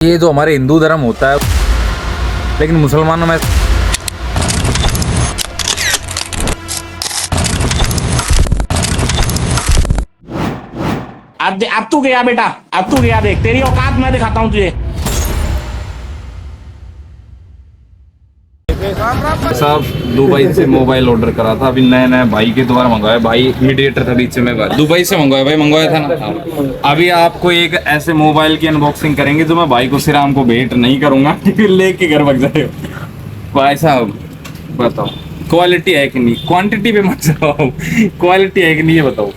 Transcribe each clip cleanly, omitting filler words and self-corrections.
ये जो हमारे हिंदू धर्म होता है, लेकिन मुसलमानों में अब तू गया बेटा, अब तू गया, देख तेरी औकात मैं दिखाता हूँ तुझे। साहब दुबई से मोबाइल ऑर्डर करा था, अभी नया नया भाई के द्वारा मंगवाया। भाई मीडिएटर था बीच में, दुबई से मंगवाया भाई, मंगवाया था ना। अभी आपको एक ऐसे मोबाइल की अनबॉक्सिंग करेंगे जो मैं भाई को सिराम को भेंट नहीं करूंगा, लेके घर भाग जाए। भाई साहब बताओ क्वालिटी है कि नहीं, क्वांटिटी पे मत जाओ, क्वालिटी है कि नहीं ये बताओ।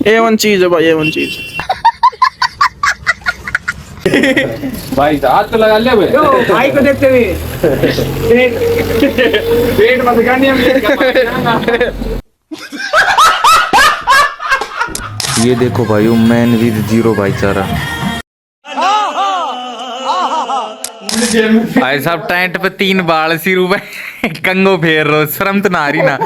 A1 चीज है भाई, A1 चीज। भाई हाथ तो लगा लिया भाई को देखते हुए पेट मत गानी हम। ये देखो भाई, मैन विद जीरो भाईचारा। भाई साहब टेंट पे 3 बाल सिरू पे कंगो फेर रो, शर्म तो ना रही ना।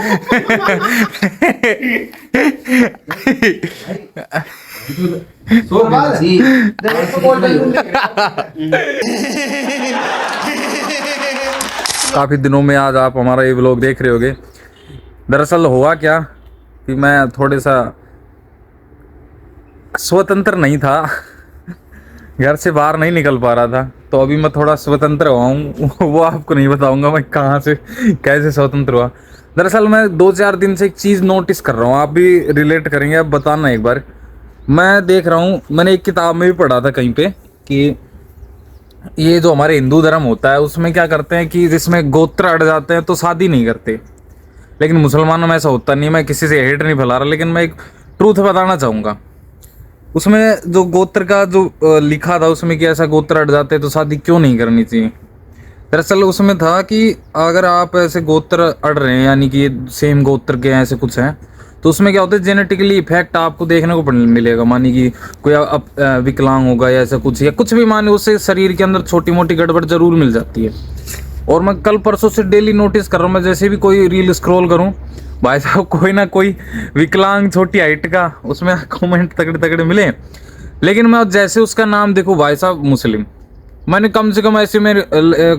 काफी दिनों में आज आप हमारा ये व्लॉग देख रहे होगे। दरअसल हुआ क्या कि मैं थोड़े सा स्वतंत्र नहीं था, घर से बाहर नहीं निकल पा रहा था, तो अभी मैं थोड़ा स्वतंत्र हुआ हूँ। वो आपको नहीं बताऊंगा मैं कहाँ से कैसे स्वतंत्र हुआ। दरअसल मैं 2-4 दिन से एक चीज़ नोटिस कर रहा हूँ, आप भी रिलेट करेंगे, आप बताना एक बार। मैं देख रहा हूँ, मैंने एक किताब में भी पढ़ा था कहीं पे कि ये जो हमारे हिंदू धर्म होता है उसमें क्या करते हैं कि जिसमें गोत्र अड़ जाते हैं तो शादी नहीं करते, लेकिन मुसलमानों में ऐसा होता नहीं। मैं किसी से हेट नहीं फैला रहा, लेकिन मैं एक ट्रूथ बताना चाहूँगा। उसमें जो गोत्र का जो लिखा था उसमें कि ऐसा गोत्र अड़ जाते हैं तो शादी क्यों नहीं करनी चाहिए। दरअसल उसमें था कि अगर आप ऐसे गोत्र अड़ रहे हैं, यानी कि सेम गोत्र के ऐसे कुछ हैं, तो उसमें क्या होता है जेनेटिकली इफेक्ट आपको देखने को मिलेगा। मानी कि कोई विकलांग होगा या ऐसा कुछ, या कुछ भी माने उससे शरीर के अंदर छोटी मोटी गड़बड़ जरूर मिल जाती है। और मैं कल परसों से डेली नोटिस कर रहा हूँ, मैं जैसे भी कोई रील स्क्रॉल करूँ, भाई साहब कोई ना कोई विकलांग छोटी हाइट का उसमें कमेंट तगड़े तगड़े मिले। लेकिन मैं जैसे उसका नाम देखूँ भाई साहब मुस्लिम, मैंने कम से कम ऐसे में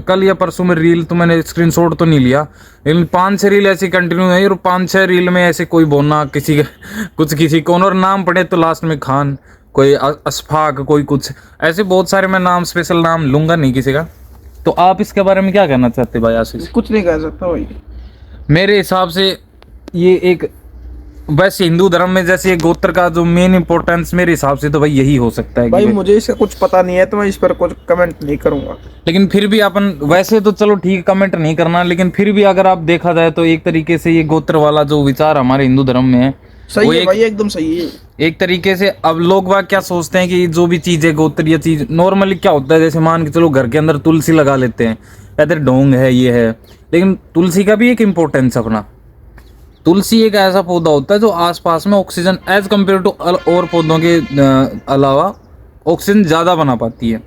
कल या परसों में रील तो मैंने स्क्रीनशॉट तो नहीं लिया, लेकिन 5-6 रील ऐसी कंटिन्यू है और 5-6 रील में ऐसे कोई बोलना किसी का कुछ किसी कौन, और नाम पढ़े तो लास्ट में खान, कोई अशफाक, कोई कुछ ऐसे बहुत सारे। मैं नाम स्पेशल नाम लूंगा नहीं किसी का। तो आप इसके बारे में क्या कहना चाहते भाई आशीष? कुछ नहीं कह सकता भाई। मेरे हिसाब से ये एक वैसे हिंदू धर्म में जैसे गोत्र का जो मेन इंपॉर्टेंस मेरे हिसाब से तो भाई यही हो सकता है भाई मुझे इसका कुछ पता नहीं है तो मैं इस पर कुछ कमेंट नहीं करूंगा। लेकिन फिर भी अपन वैसे तो चलो ठीक कमेंट नहीं करना, लेकिन फिर भी अगर आप देखा जाए तो एक तरीके से ये गोत्र वाला जो विचार हमारे हिंदू धर्म में है सही है भाई, एकदम सही है। एक तरीके से अब लोग वाग क्या सोचते हैं कि जो भी चीज है गोत्र, ये चीज नॉर्मली क्या होता है, जैसे मान के चलो घर के अंदर तुलसी लगा लेते हैं, कहते ढोंग है ये है, लेकिन तुलसी का भी एक इम्पोर्टेंस अपना। तुलसी एक ऐसा पौधा होता है जो आसपास में ऑक्सीजन एज कम्पेयर टू और पौधों के अलावा ऑक्सीजन ज़्यादा बना पाती है,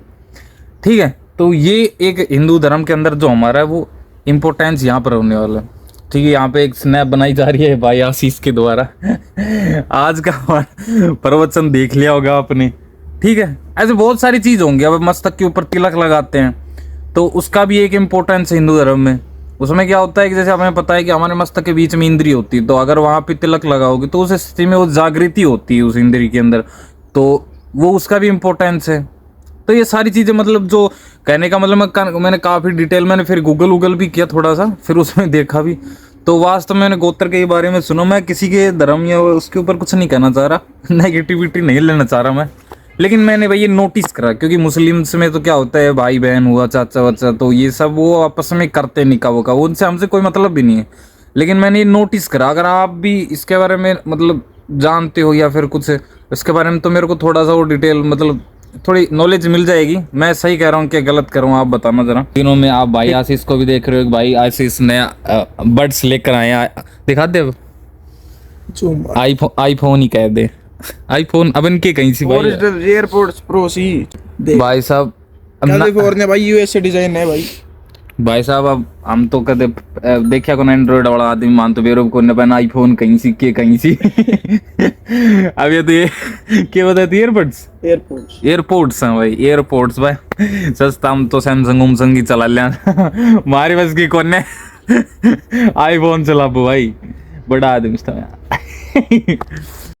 ठीक है। तो ये एक हिंदू धर्म के अंदर जो हमारा है वो इम्पोर्टेंस यहाँ पर होने वाला है, ठीक है। यहाँ पे एक स्नैप बनाई जा रही है भाई आशीष के द्वारा। आज का प्रवचन देख लिया होगा आपने, ठीक है। ऐसे बहुत सारी चीज़ होंगी। अब मस्तक के ऊपर तिलक लगाते हैं तो उसका भी एक इम्पोर्टेंस है हिंदू धर्म में। उसमें क्या होता है कि जैसे हमें पता है कि हमारे मस्तक के बीच में इंद्री होती है, तो अगर वहाँ पे तिलक लगाओगे तो उस स्थिति में वो जागृति होती है उस इंद्री के अंदर, तो वो उसका भी इम्पोर्टेंस है। तो ये सारी चीज़ें मतलब जो कहने का मतलब मैंने काफ़ी डिटेल मैंने फिर गूगल भी किया थोड़ा सा, फिर उसमें देखा भी, तो वास्तव में मैंने गोत्र के बारे में सुना। मैं किसी के धर्म या उसके ऊपर कुछ नहीं कहना चाह रहा, नेगेटिविटी नहीं लेना चाह रहा मैं, लेकिन मैंने भाई ये नोटिस करा क्योंकि मुस्लिम्स में तो क्या होता है भाई बहन हुआ, चाचा वाचा, तो ये सब वो आपस में करते निकाह का, वो उनसे हमसे कोई मतलब भी नहीं है। लेकिन मैंने ये नोटिस करा, अगर आप भी इसके बारे में मतलब जानते हो या फिर कुछ इसके बारे में, तो मेरे को थोड़ा सा वो डिटेल मतलब थोड़ी नॉलेज मिल जाएगी। मैं सही कह रहा हूँ कि गलत कर रहा हूँ, आप बताना जरा। दिनों में आप भाई आशीष को भी देख रहे हो, भाई आशीष नया बड्स लेकर आए, दिखा दे आईफोन ही कह दे, आईफोन अब इनके कहीं सी भाई एयरपोर्ट्स प्रो सी भाई साहब कैलिफोर्निया भाई, यूएसए डिजाइन है भाई। भाई साहब अब हम तो कदे देखा को एंड्रॉइड वाला आदमी मान तो बेरो को न बना आईफोन कहीं सी के कहीं सी अब ये तो ये क्या बताती ईयरबड्स एयरपोर्ट्स एयरपोर्ट्स हैं भाई एयरपोर्ट्स भाई सस्ता हम तो सैमसंग उमसंग ही चला लिया हमारी बस की कौन है आईफोन चला भाई बड़ा आदमी था